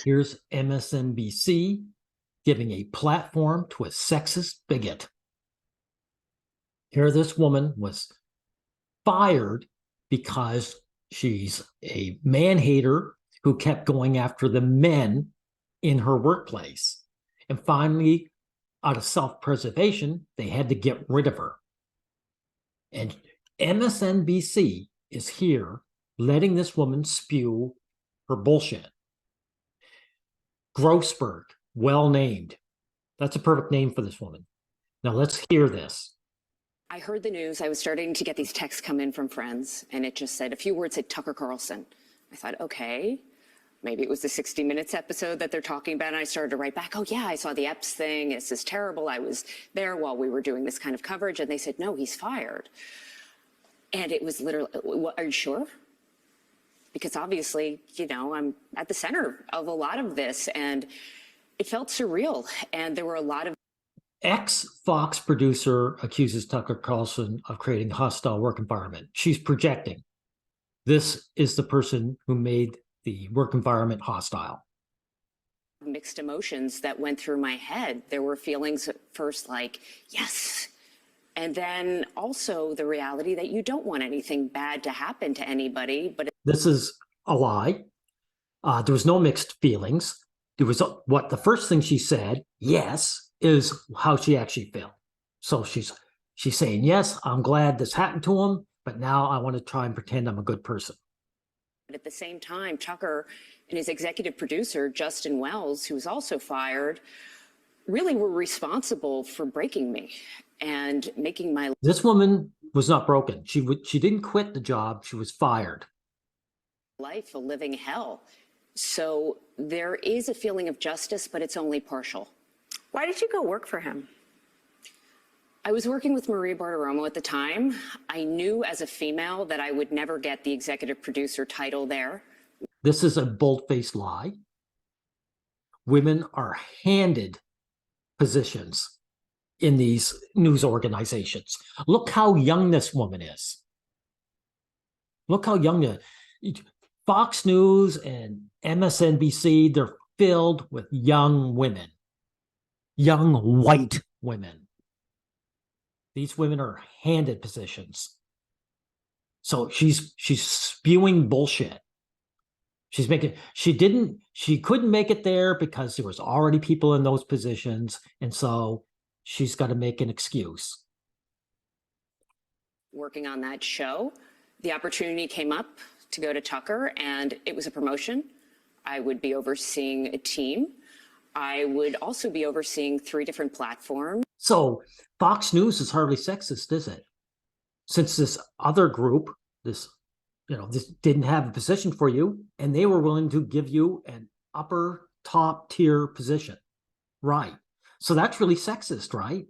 Here's MSNBC giving a platform to a sexist bigot. Here, this woman was fired because she's a man-hater who kept going after the men in her workplace. And finally, out of self-preservation, they had to get rid of her. And MSNBC is here letting this woman spew her bullshit. Grossberg, well named. That's a perfect name for this woman. Now let's hear this. I heard the news. I was starting to get these texts come in from friends, and it just said a few words at Tucker Carlson. I thought, okay, maybe it was the 60 Minutes episode that they're talking about. And I started to write back, oh yeah, I saw the Epps thing. This is terrible. I was there while we were doing this kind of coverage. And they said, no, he's fired. And it was literally, are you sure? Because obviously, you know, I'm at the center of a lot of this, and it felt surreal. And there were a lot of Ex-Fox producer accuses Tucker Carlson of creating a hostile work environment. She's projecting. This is the person who made the work environment hostile. Mixed emotions that went through my head. There were feelings at first like, yes. And then also the reality that you don't want anything bad to happen to anybody. But this is a lie. There was no mixed feelings. There was what the first thing she said, yes, is how she actually felt. So she's saying, yes, I'm glad this happened to him, but now I want to try and pretend I'm a good person. But at the same time, Tucker and his executive producer, Justin Wells, who was also fired, really were responsible for breaking me and making my... This woman was not broken. She didn't quit the job. She was fired. Life a living hell. So there is a feeling of justice, but it's only partial. Why did you go work for him? I was working with Maria Bartiromo at the time. I knew as a female that I would never get the executive producer title there. This is a bold-faced lie. Women are handed positions in these news organizations. Look how young this woman is. Look how young. Fox News and MSNBC, they're filled with young women. Young white women. These women are handed positions. So she's spewing bullshit. She couldn't make it there because there was already people in those positions, and so she's got to make an excuse. Working on that show, the opportunity came up to go to Tucker, and it was a promotion. I would be overseeing a team. I would also be overseeing 3 different platforms. So Fox News is hardly sexist, is it? Since this other group, this didn't have a position for you, and they were willing to give you an upper top tier position. Right. So that's really sexist, right?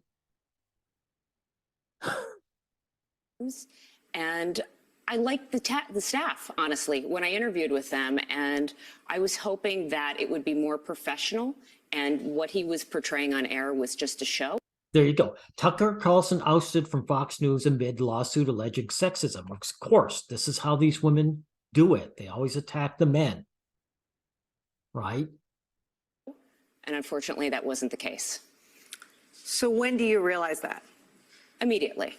And I liked the staff, honestly, when I interviewed with them, and I was hoping that it would be more professional, and what he was portraying on air was just a show. There you go. Tucker Carlson ousted from Fox News amid lawsuit alleging sexism. Of course, this is how these women do it. They always attack the men, right? And unfortunately, that wasn't the case. So when do you realize that? Immediately.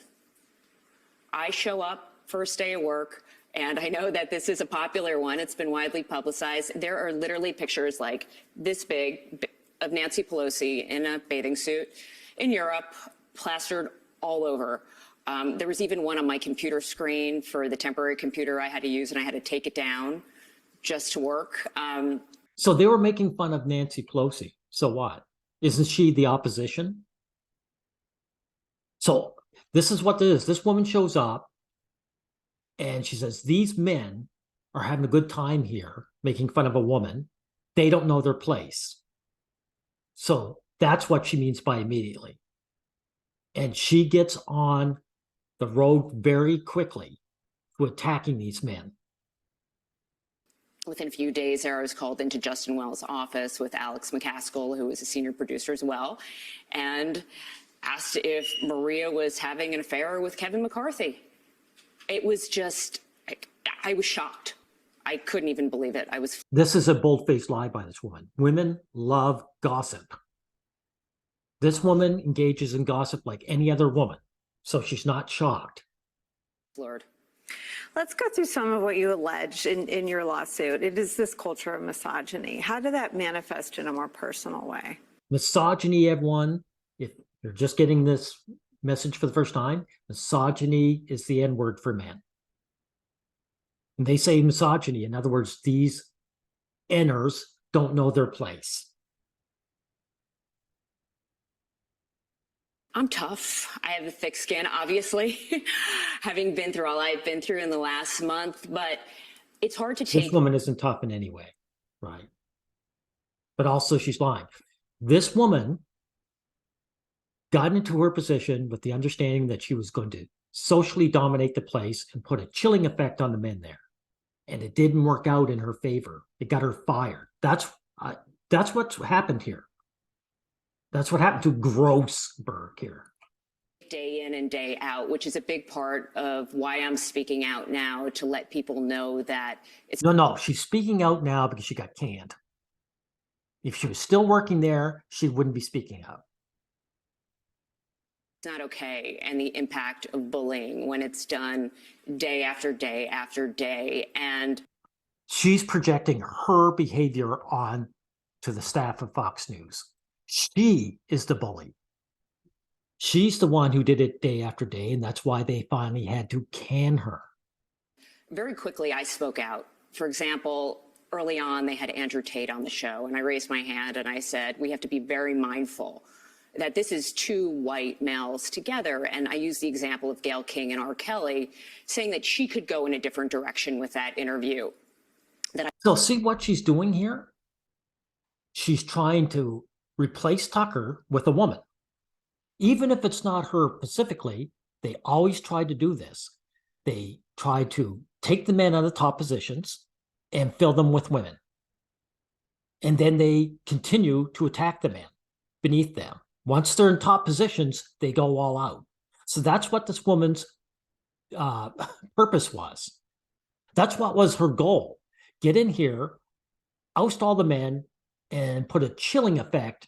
I show up first day of work, and I know that this is a popular one. It's been widely publicized. There are literally pictures like this big of Nancy Pelosi in a bathing suit in Europe, plastered all over. There was even one on my computer screen for the temporary computer I had to use, and I had to take it down just to work. So they were making fun of Nancy Pelosi. So what? Isn't she the opposition? So this is what it is. This woman shows up and she says, these men are having a good time here, making fun of a woman. They don't know their place. So that's what she means by immediately. And she gets on the road very quickly to attacking these men. Within a few days there, I was called into Justin Wells' office with Alex McCaskill, who was a senior producer as well, and asked if Maria was having an affair with Kevin McCarthy. It was just, I was shocked. I couldn't even believe it. I was This is a bold-faced lie by this woman. Women love gossip. This woman engages in gossip like any other woman, so she's not shocked. floored. Let's go through some of what you allege in your lawsuit. It is this culture of misogyny. How did that manifest in a more personal way? Misogyny, everyone, if you're just getting this message for the first time, misogyny is the N-word for men. And they say misogyny. In other words, these Ners don't know their place. I'm tough. I have a thick skin, obviously, having been through all I've been through in the last month, but it's hard to This take. woman isn't tough in any way, right? But also she's lying. This woman got into her position with the understanding that she was going to socially dominate the place and put a chilling effect on the men there. And it didn't work out in her favor. It got her fired. That's what's happened here. That's what happened to Grossberg here. Day in and day out, which is a big part of why I'm speaking out now, to let people know that it's No, she's speaking out now because she got canned. If she was still working there, she wouldn't be speaking out. not okay, and the impact of bullying when it's done day after day after day. And She's projecting her behavior on to the staff of Fox News. She is the bully. She's the one who did it day after day, and that's why they finally had to can her. very quickly, I spoke out. For example, early on, they had Andrew Tate on the show, and I raised my hand and I said, we have to be very mindful that this is two white males together. And I used the example of Gayle King and R. Kelly, saying that she could go in a different direction with that interview. So see what she's doing here? She's trying to replace Tucker with a woman. Even if it's not her specifically, they always try to do this. They try to take the men out of top positions and fill them with women. And then they continue to attack the men beneath them. Once they're in top positions, they go all out. So that's what this woman's purpose was. That's what was her goal. Get in here, oust all the men, and put a chilling effect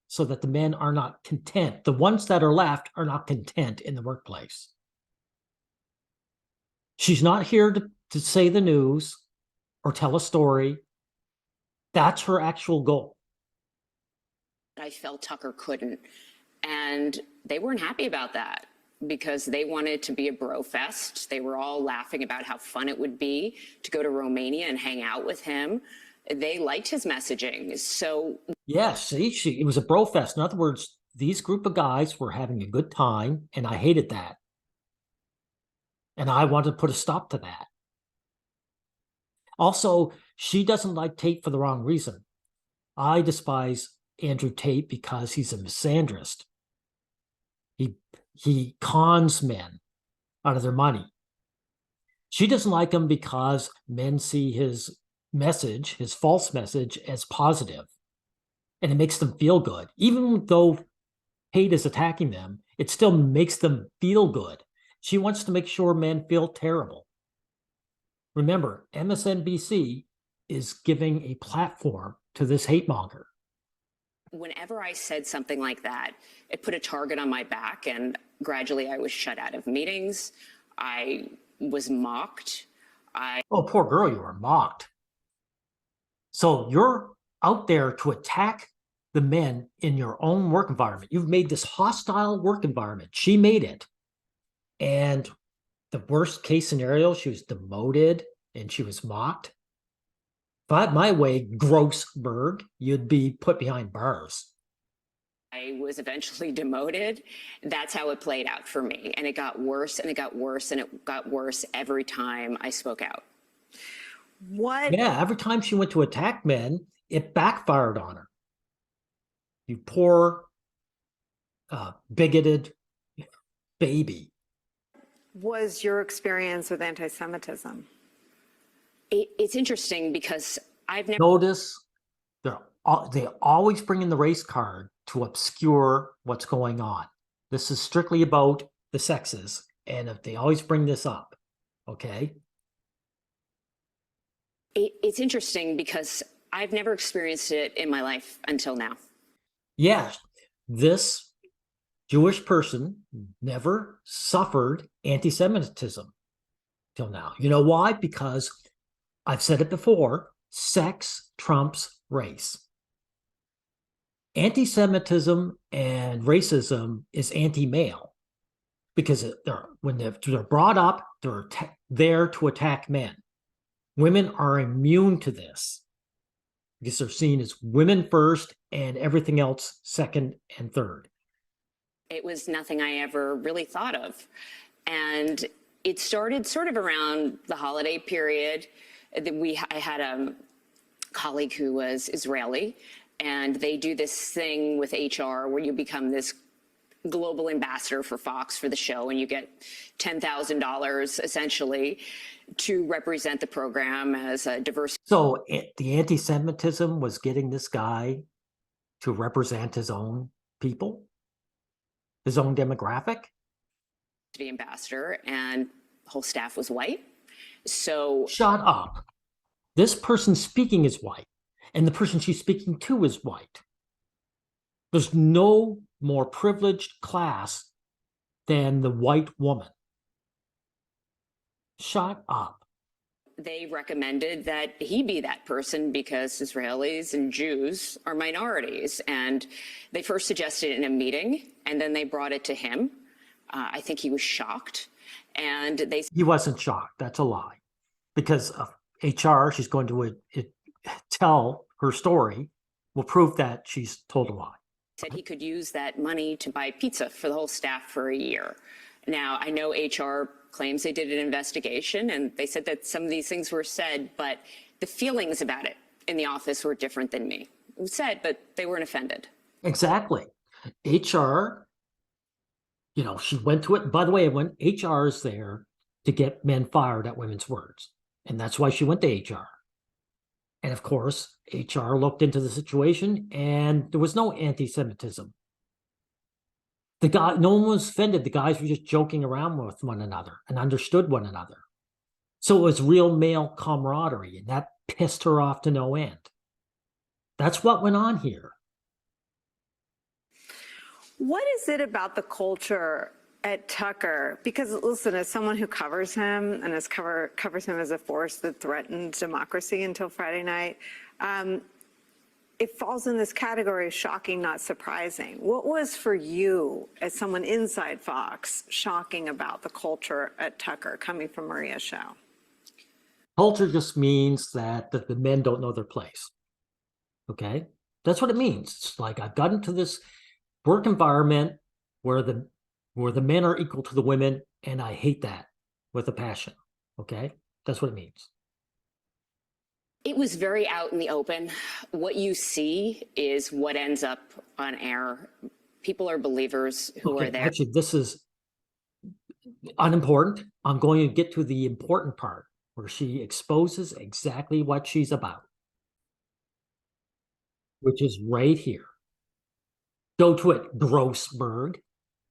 so that the men are not content. The ones that are left are not content in the workplace. She's not here to say the news or tell a story. That's her actual goal. I felt Tucker couldn't. And they weren't happy about that because they wanted to be a bro fest. They were all laughing about how fun it would be to go to Romania and hang out with him. They liked his messaging. So yes, it was a bro fest. In other words, these group of guys were having a good time, and I hated that. And I wanted to put a stop to that. Also, she doesn't like Tate for the wrong reason. I despise Andrew Tate because he's a misandrist. He cons men out of their money. She doesn't like him because men see his message, his false message, as positive. And it makes them feel good. Even though Tate is attacking them, it still makes them feel good. She wants to make sure men feel terrible. Remember, MSNBC is giving a platform to this hate monger. whenever I said something like that, it put a target on my back, and gradually I was shut out of meetings. I was mocked. Oh, poor girl, you were mocked. So you're out there to attack the men in your own work environment. You've made this hostile work environment. She made it. And the worst case scenario, she was demoted and she was mocked. If I had my way, Grossberg, you'd be put behind bars. I was eventually demoted. That's how it played out for me. And it got worse and it got worse and it got worse every time I spoke out. What? Yeah, every time she went to attack men, it backfired on her. You poor, bigoted baby. Was your experience with anti-Semitism? It's interesting because I've never Notice they always bring in the race card to obscure what's going on. This is strictly about the sexes, and if they always bring this up, okay? It's interesting because I've never experienced it in my life until now. Yeah, this Jewish person never suffered anti-Semitism till now. You know why? Because I've said it before, sex trumps race. Anti-Semitism and racism is anti-male because when they're brought up, they're there to attack men. Women are immune to this because they're seen as women first and everything else second and third. It was nothing I ever really thought of. And it started sort of around the holiday period. I had a colleague who was Israeli, and they do this thing with HR where you become this global ambassador for Fox for the show, and you get $10,000 essentially to represent the program as a diverse. So the anti-Semitism was getting this guy to represent his own people, his own demographic? Ambassador, and the whole staff was white. So shut up. This person speaking is white, and the person she's speaking to is white. There's no more privileged class than the white woman. Shut up. They recommended that he be that person because Israelis and Jews are minorities. And they first suggested it in a meeting, and then they brought it to him. I think he was shocked. And he wasn't shocked. That's a lie. Because of HR, she's going to tell her story, will prove that she's told a lie. Said he could use that money to buy pizza for the whole staff for a year. Now, I know HR claims they did an investigation, and they said that some of these things were said, but the feelings about it in the office were different than me. It was said, but they weren't offended. Exactly. HR, she went to it. By the way, when HR is there to get men fired at women's words, and that's why she went to HR. And of course, HR looked into the situation, and there was no anti-Semitism. No one was offended. The guys were just joking around with one another and understood one another. So it was real male camaraderie, and that pissed her off to no end. That's what went on here. What is it about the culture at Tucker? Because listen, as someone who covers him and covers him as a force that threatened democracy until Friday night, it falls in this category of shocking, not surprising. What was for you, as someone inside Fox, shocking about the culture at Tucker coming from Maria's show? Culture just means that the men don't know their place. Okay? That's what it means. It's like I've gotten to this work environment where the men are equal to the women, and I hate that with a passion. Okay? That's what it means. It was very out in the open. What you see is what ends up on air. People are believers who are there. Actually, this is unimportant. I'm going to get to the important part where she exposes exactly what she's about, which is right here. Go to it, Grossberg.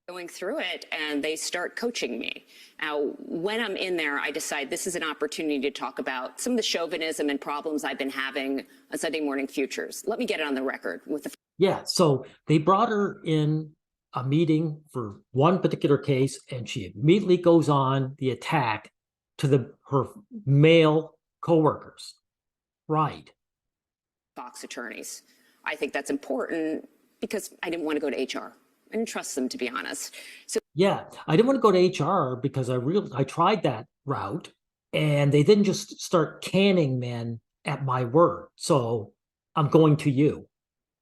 Going through it, and they start coaching me. Now, when I'm in there, I decide this is an opportunity to talk about some of the chauvinism and problems I've been having on Sunday Morning Futures. Let me get it on the record with the. Yeah, so they brought her in a meeting for one particular case, and she immediately goes on the attack to her male coworkers. Right. Fox attorneys. I think that's important because I didn't want to go to HR. I didn't trust them, to be honest. So yeah, I didn't want to go to HR because I tried that route, and they didn't just start canning men at my word. So I'm going to you.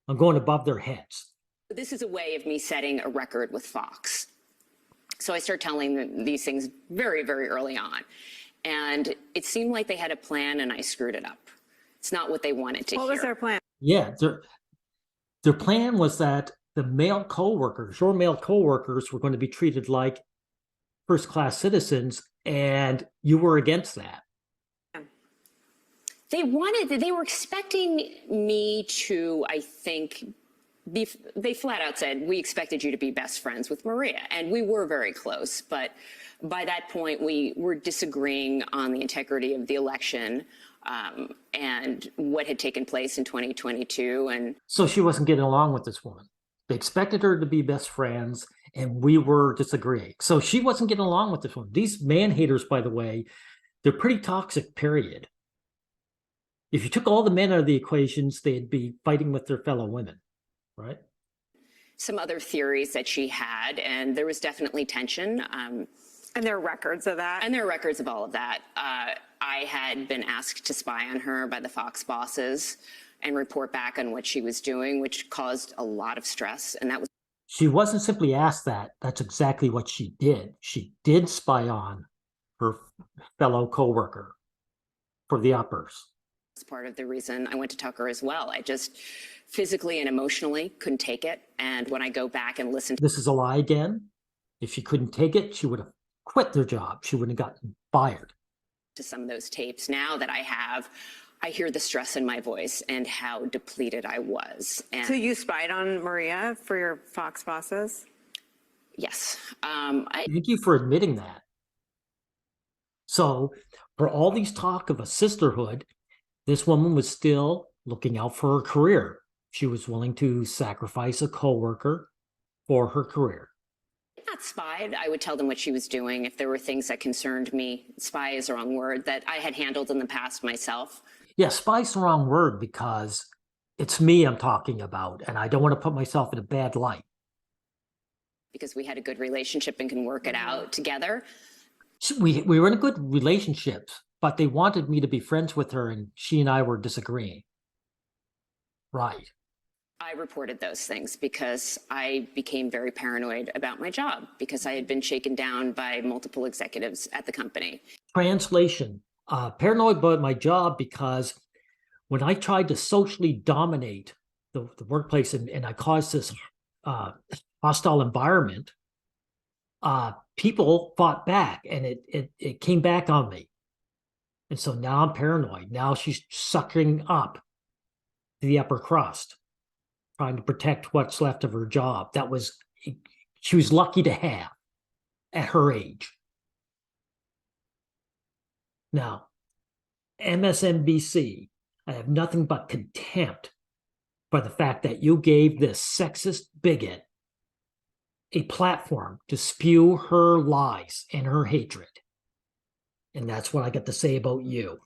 I'm going above their heads. This is a way of me setting a record with Fox. So I start telling them these things very, very early on. And it seemed like they had a plan, and I screwed it up. It's not what they wanted to hear. What was their plan? Yeah, their plan was that the male coworkers, your male coworkers, were going to be treated like first-class citizens, and you were against that. They were expecting me to, I think, they flat out said, we expected you to be best friends with Maria. And we were very close. But by that point, we were disagreeing on the integrity of the election. and what had taken place in 2022. And so she wasn't getting along with this woman. They expected her to be best friends, and we were disagreeing. So she wasn't getting along with this woman. These man haters, by the way, they're pretty toxic, period. If you took all the men out of the equations, they'd be fighting with their fellow women, right? some other theories that she had, and there was definitely tension. And there are records of that. And there are records of all of that. I had been asked to spy on her by the Fox bosses and report back on what she was doing, which caused a lot of stress. And that was She wasn't simply asked that. That's exactly what she did. She did spy on her fellow coworker for the uppers. part of the reason I went to Tucker as well. I just physically and emotionally couldn't take it. And when I go back and listen This is a lie again. If she couldn't take it, she would have quit their job. She wouldn't have gotten fired. to some of those tapes now that I hear the stress in my voice and how depleted I was. And So you spied on Maria for your Fox bosses? yes, Thank you for admitting that. So for all these talk of a sisterhood, this woman was still looking out for her career. She was willing to sacrifice a coworker for her career. not spied. I would tell them what she was doing if there were things that concerned me. Spy is the wrong word, that I had handled in the past myself. Yeah, spy's the wrong word because it's me I'm talking about, and I don't want to put myself in a bad light. Because we had a good relationship and can work it out together. We were in a good relationship, but they wanted me to be friends with her, and she and I were disagreeing. Right. I reported those things because I became very paranoid about my job because I had been shaken down by multiple executives at the company. Translation, paranoid about my job because when I tried to socially dominate the workplace and I caused this hostile environment, people fought back, and it came back on me. And so now I'm paranoid. Now she's sucking up the upper crust, trying to protect what's left of her job. She was lucky to have at her age. Now, MSNBC, I have nothing but contempt for the fact that you gave this sexist bigot a platform to spew her lies and her hatred. And that's what I got to say about you.